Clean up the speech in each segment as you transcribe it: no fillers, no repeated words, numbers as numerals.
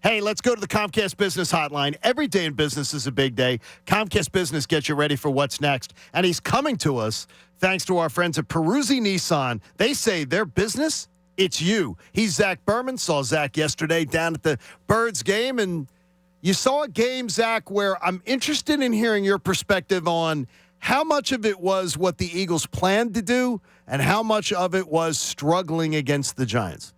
Hey, let's go to the Comcast Business Hotline. Every day in business is a big day. Comcast Business gets you ready for what's next. And he's coming to us thanks to our friends at Peruzzi Nissan. They say their business, it's you. He's Zach Berman. Saw Zach yesterday down at the Birds game. And you saw a game, Zach, where I'm interested in hearing your perspective on how much of it was what the Eagles planned to do and how much of it was struggling against the Giants.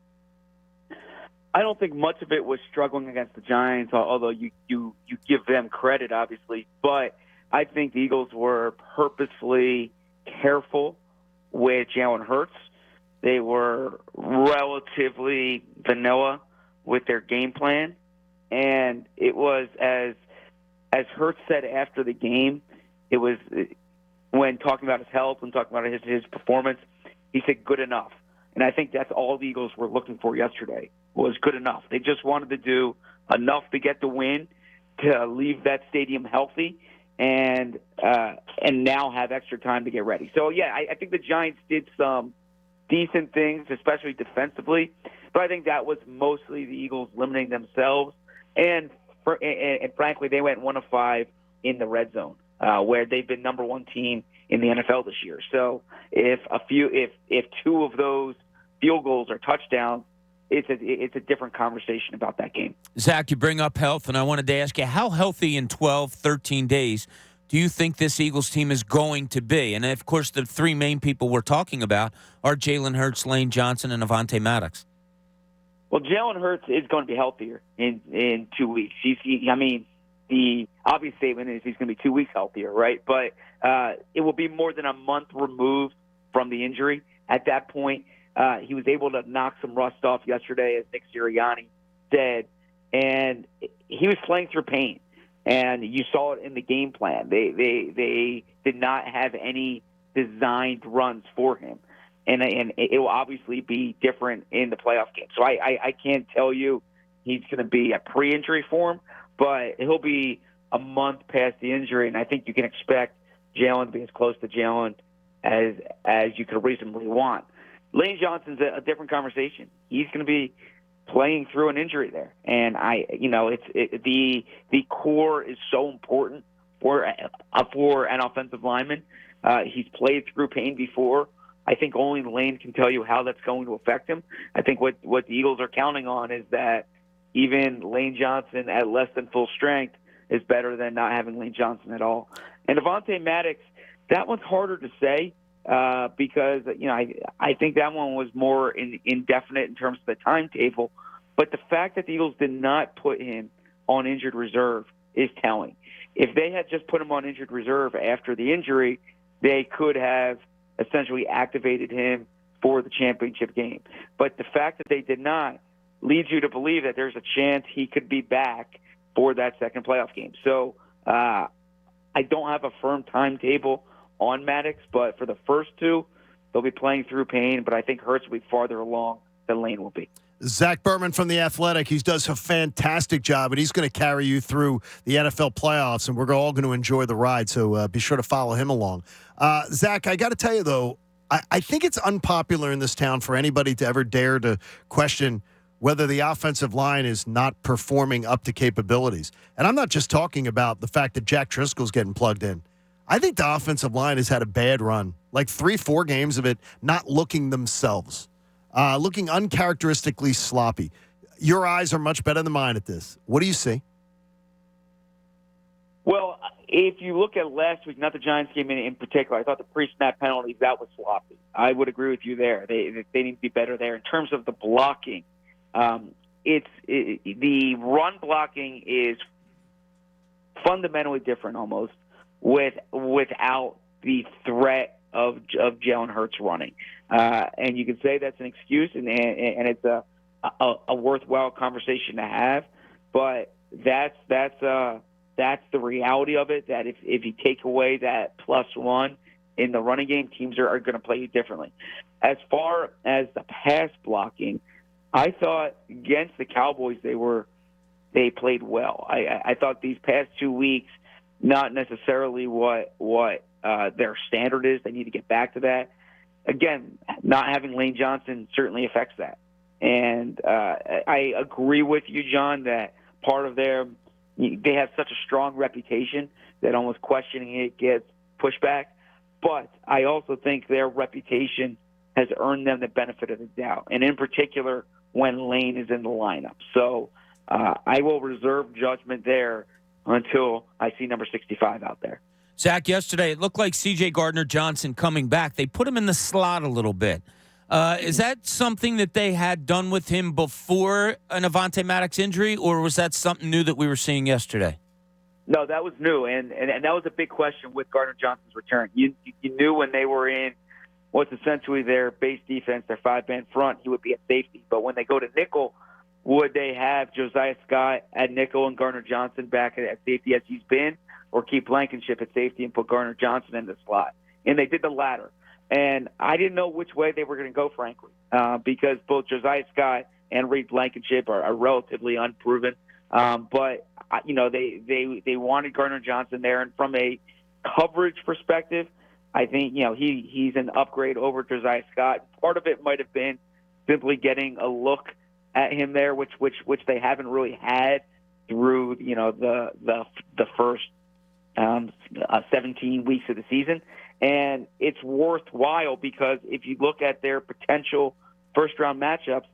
I don't think much of it was struggling against the Giants, although you give them credit, obviously. But I think the Eagles were purposefully careful with Jalen Hurts. They were relatively vanilla with their game plan. And it was, as Hurts said after the game, it was when talking about his health, when talking about his performance, he said good enough. And I think that's all the Eagles were looking for yesterday, was good enough. They just wanted to do enough to get the win, to leave that stadium healthy, and now have extra time to get ready. So, yeah, I think the Giants did some decent things, especially defensively, but I think that was mostly the Eagles limiting themselves. And frankly, they went 1 of 5 in the red zone, where they've been number one team in the NFL this year. So if 2 of those field goals are touchdowns, it's a different conversation about that game. Zach, you bring up health, and I wanted to ask you, how healthy in 12, 13 days do you think this Eagles team is going to be? And, of course, the 3 main people we're talking about are Jalen Hurts, Lane Johnson, and Avonte Maddox. Well, Jalen Hurts is going to be healthier in 2 weeks. The obvious statement is he's going to be 2 weeks healthier, right? But it will be more than a month removed from the injury. At that point, he was able to knock some rust off yesterday, as Nick Sirianni said, and he was playing through pain. And you saw it in the game plan. They did not have any designed runs for him. And it will obviously be different in the playoff game. So I can't tell you he's going to be a pre-injury form, but he'll be a month past the injury, and I think you can expect Jalen to be as close to Jalen as you could reasonably want. Lane Johnson's a different conversation. He's going to be playing through an injury there, and the core is so important for an offensive lineman. He's played through pain before. I think only Lane can tell you how that's going to affect him. I think what the Eagles are counting on is that even Lane Johnson at less than full strength is better than not having Lane Johnson at all. And Avonte Maddox, that one's harder to say because I think that one was more indefinite in terms of the timetable. But the fact that the Eagles did not put him on injured reserve is telling. If they had just put him on injured reserve after the injury, they could have essentially activated him for the championship game. But the fact that they did not leads you to believe that there's a chance he could be back for that second playoff game. So I don't have a firm timetable on Maddox, but for the first 2, they'll be playing through pain, but I think Hurts will be farther along than Lane will be. Zach Berman from The Athletic. He does a fantastic job, and he's going to carry you through the NFL playoffs, and we're all going to enjoy the ride, so be sure to follow him along. Zach, I got to tell you, though, I think it's unpopular in this town for anybody to ever dare to question whether the offensive line is not performing up to capabilities. And I'm not just talking about the fact that Jack Driscoll's getting plugged in. I think the offensive line has had a bad run, like 3-4 games of it not looking themselves. Looking uncharacteristically sloppy. Your eyes are much better than mine at this. What do you see? Well, if you look at last week, not the Giants game in particular, I thought the pre-snap penalties, that was sloppy. I would agree with you there. They need to be better there. In terms of the blocking, the run blocking is fundamentally different almost without the threat of Jalen Hurts running. And you can say that's an excuse, and it's a worthwhile conversation to have. But that's the reality of it. That if you take away that +1 in the running game, teams are going to play you differently. As far as the pass blocking, I thought against the Cowboys they played well. I thought these past 2 weeks, not necessarily what their standard is. They need to get back to that. Again, not having Lane Johnson certainly affects that. And I agree with you, John, that part of they have such a strong reputation that almost questioning it gets pushback. But I also think their reputation has earned them the benefit of the doubt, and in particular when Lane is in the lineup. So I will reserve judgment there until I see number 65 out there. Zach, yesterday it looked like C.J. Gardner Johnson coming back. They put him in the slot a little bit. Is that something that they had done with him before an Avonte Maddox injury, or was that something new that we were seeing yesterday? No, that was new, and that was a big question with Gardner Johnson's return. You knew when they were in what's essentially their base defense, their five-man front, he would be at safety. But when they go to nickel, would they have Josiah Scott at nickel and Gardner Johnson back at safety as he's been, or keep Blankenship at safety and put Gardner Johnson in the slot? And they did the latter. And I didn't know which way they were going to go, frankly, because both Josiah Scott and Reed Blankenship are relatively unproven. But they wanted Gardner Johnson there, and from a coverage perspective, I think he's an upgrade over Josiah Scott. Part of it might have been simply getting a look at him there, which they haven't really had through the first 17 weeks of the season. And it's worthwhile because if you look at their potential first-round matchups,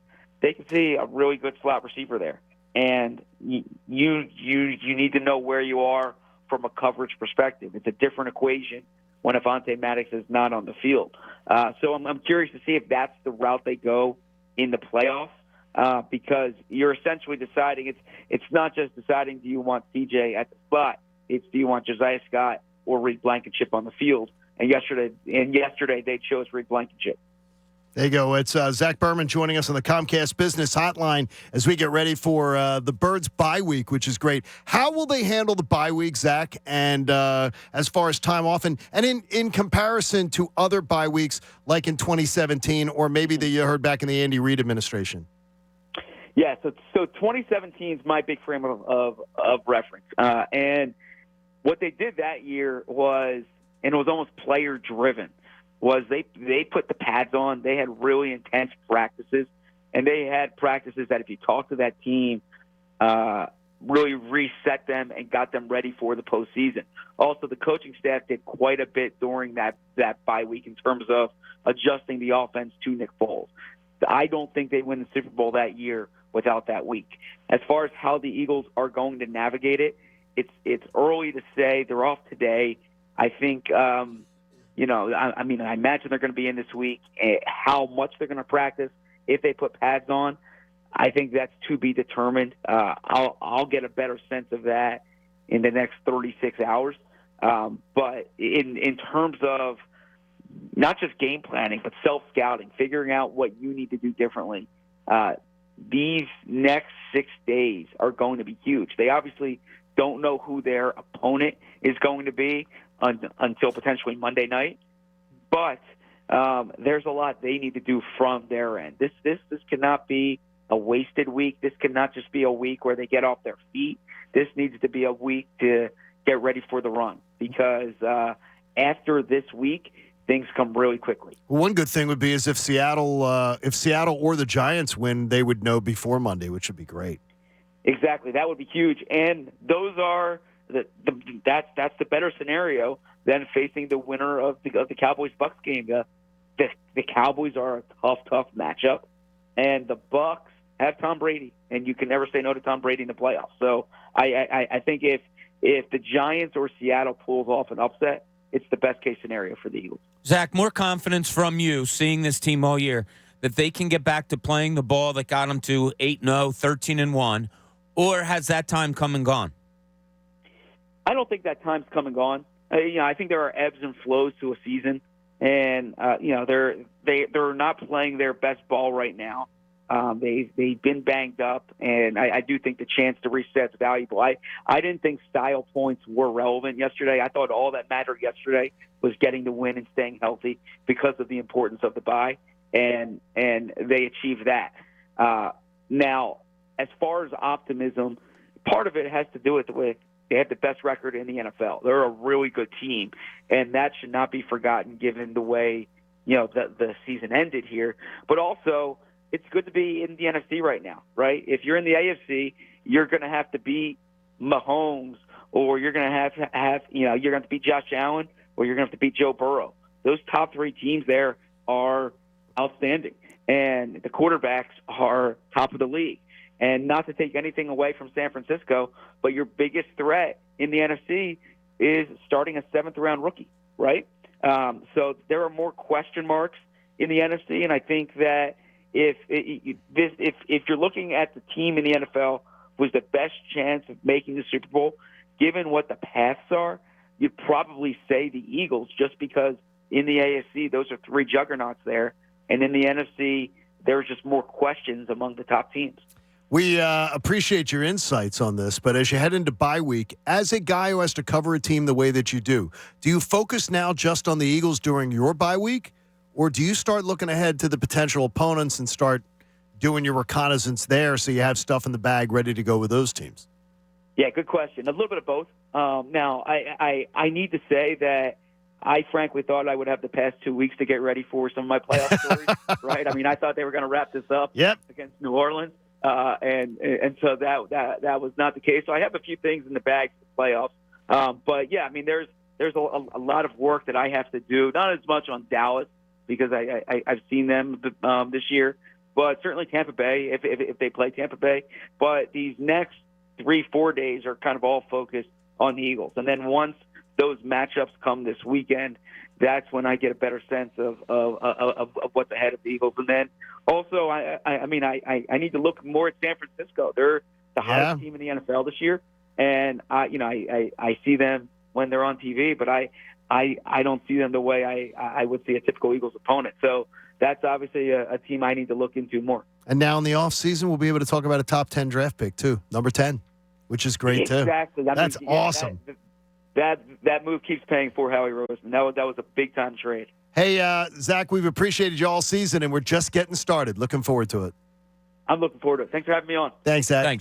they can see a really good slot receiver there. And you need to know where you are from a coverage perspective. It's a different equation when Avonte Maddox is not on the field. So I'm curious to see if that's the route they go in the playoffs, because you're essentially deciding it's not just deciding do you want CJ at the spot, it's do you want Josiah Scott or Reed Blankenship on the field. And yesterday they chose Reed Blankenship. There you go. It's Zach Berman joining us on the Comcast Business Hotline as we get ready for the Birds bye week, which is great. How will they handle the bye week, Zach, and as far as time off, and in comparison to other bye weeks like in 2017 or maybe that you heard back in the Andy Reid administration? Yeah, so 2017 is my big frame of reference. And what they did that year was, and it was almost player-driven, was they put the pads on. They had really intense practices, and they had practices that if you talk to that team, really reset them and got them ready for the postseason. Also, the coaching staff did quite a bit during that bye week in terms of adjusting the offense to Nick Foles. I don't think they win the Super Bowl that year without that week. As far as how the Eagles are going to navigate it, it's early to say. They're off today. I think I imagine they're going to be in this week. How much they're going to practice, if they put pads on, I think that's to be determined. I'll get a better sense of that in the next 36 hours. But in terms of not just game planning, but self-scouting, figuring out what you need to do differently, these next 6 days are going to be huge. They obviously don't know who their opponent is going to be until potentially Monday night. But there's a lot they need to do from their end. This cannot be a wasted week. This cannot just be a week where they get off their feet. This needs to be a week to get ready for the run, because after this week, things come really quickly. One good thing would be is if Seattle or the Giants win, they would know before Monday, which would be great. Exactly, that would be huge, and those are that's the better scenario than facing the winner of the Cowboys-Bucks game. The Cowboys are a tough matchup, and the Bucks have Tom Brady, and you can never say no to Tom Brady in the playoffs. So I think if the Giants or Seattle pulls off an upset, it's the best case scenario for the Eagles. Zach, more confidence from you seeing this team all year that they can get back to playing the ball that got them to 8-0, 13-1, or has that time come and gone? I don't think that time's come and gone. I think there are ebbs and flows to a season, and they're not playing their best ball right now. They've been banged up, and I do think the chance to reset is valuable. I didn't think style points were relevant yesterday. I thought all that mattered yesterday was getting the win and staying healthy because of the importance of the bye, and they achieved that. Now, as far as optimism, part of it has to do with they have the best record in the NFL. They're a really good team, and that should not be forgotten given the way the season ended here. But also, it's good to be in the NFC right now, right? If you're in the AFC, you're going to have to beat Mahomes, or you're going to have you're going to have to beat Josh Allen, or you're going to have to beat Joe Burrow. Those top three teams there are outstanding, and the quarterbacks are top of the league. And not to take anything away from San Francisco, but your biggest threat in the NFC is starting a 7th-round rookie, right? So there are more question marks in the NFC, and I think that if you're looking at the team in the NFL with the best chance of making the Super Bowl, given what the paths are, you'd probably say the Eagles, just because in the AFC those are 3 juggernauts there, and in the NFC there's just more questions among the top teams. We appreciate your insights on this, but as you head into bye week, as a guy who has to cover a team the way that you do you focus now just on the Eagles during your bye week, or do you start looking ahead to the potential opponents and start doing your reconnaissance there so you have stuff in the bag ready to go with those teams? Yeah, good question. A little bit of both. Now, I need to say that I frankly thought I would have the past 2 weeks to get ready for some of my playoff stories, right? I mean, I thought they were going to wrap this up against New Orleans. And so that was not the case. So I have a few things in the bag for the playoffs. But yeah, I mean, there's a lot of work that I have to do. Not as much on Dallas because I've seen them this year, but certainly Tampa Bay if they play Tampa Bay. But these next 3-4 days are kind of all focused on the Eagles. And then once those matchups come this weekend, that's when I get a better sense of what's ahead of the Eagles. And then also, I need to look more at San Francisco. They're the hottest team in the NFL this year, and I see them when they're on TV, but I don't see them the way I would see a typical Eagles opponent. So that's obviously a team I need to look into more. And now in the offseason, we'll be able to talk about a top 10 draft pick too, number 10, which is great too. Exactly. That's awesome. That move keeps paying for Howie Roseman. That was a big-time trade. Hey, Zach, we've appreciated you all season, and we're just getting started. Looking forward to it. I'm looking forward to it. Thanks for having me on. Thanks, Zach. Thanks.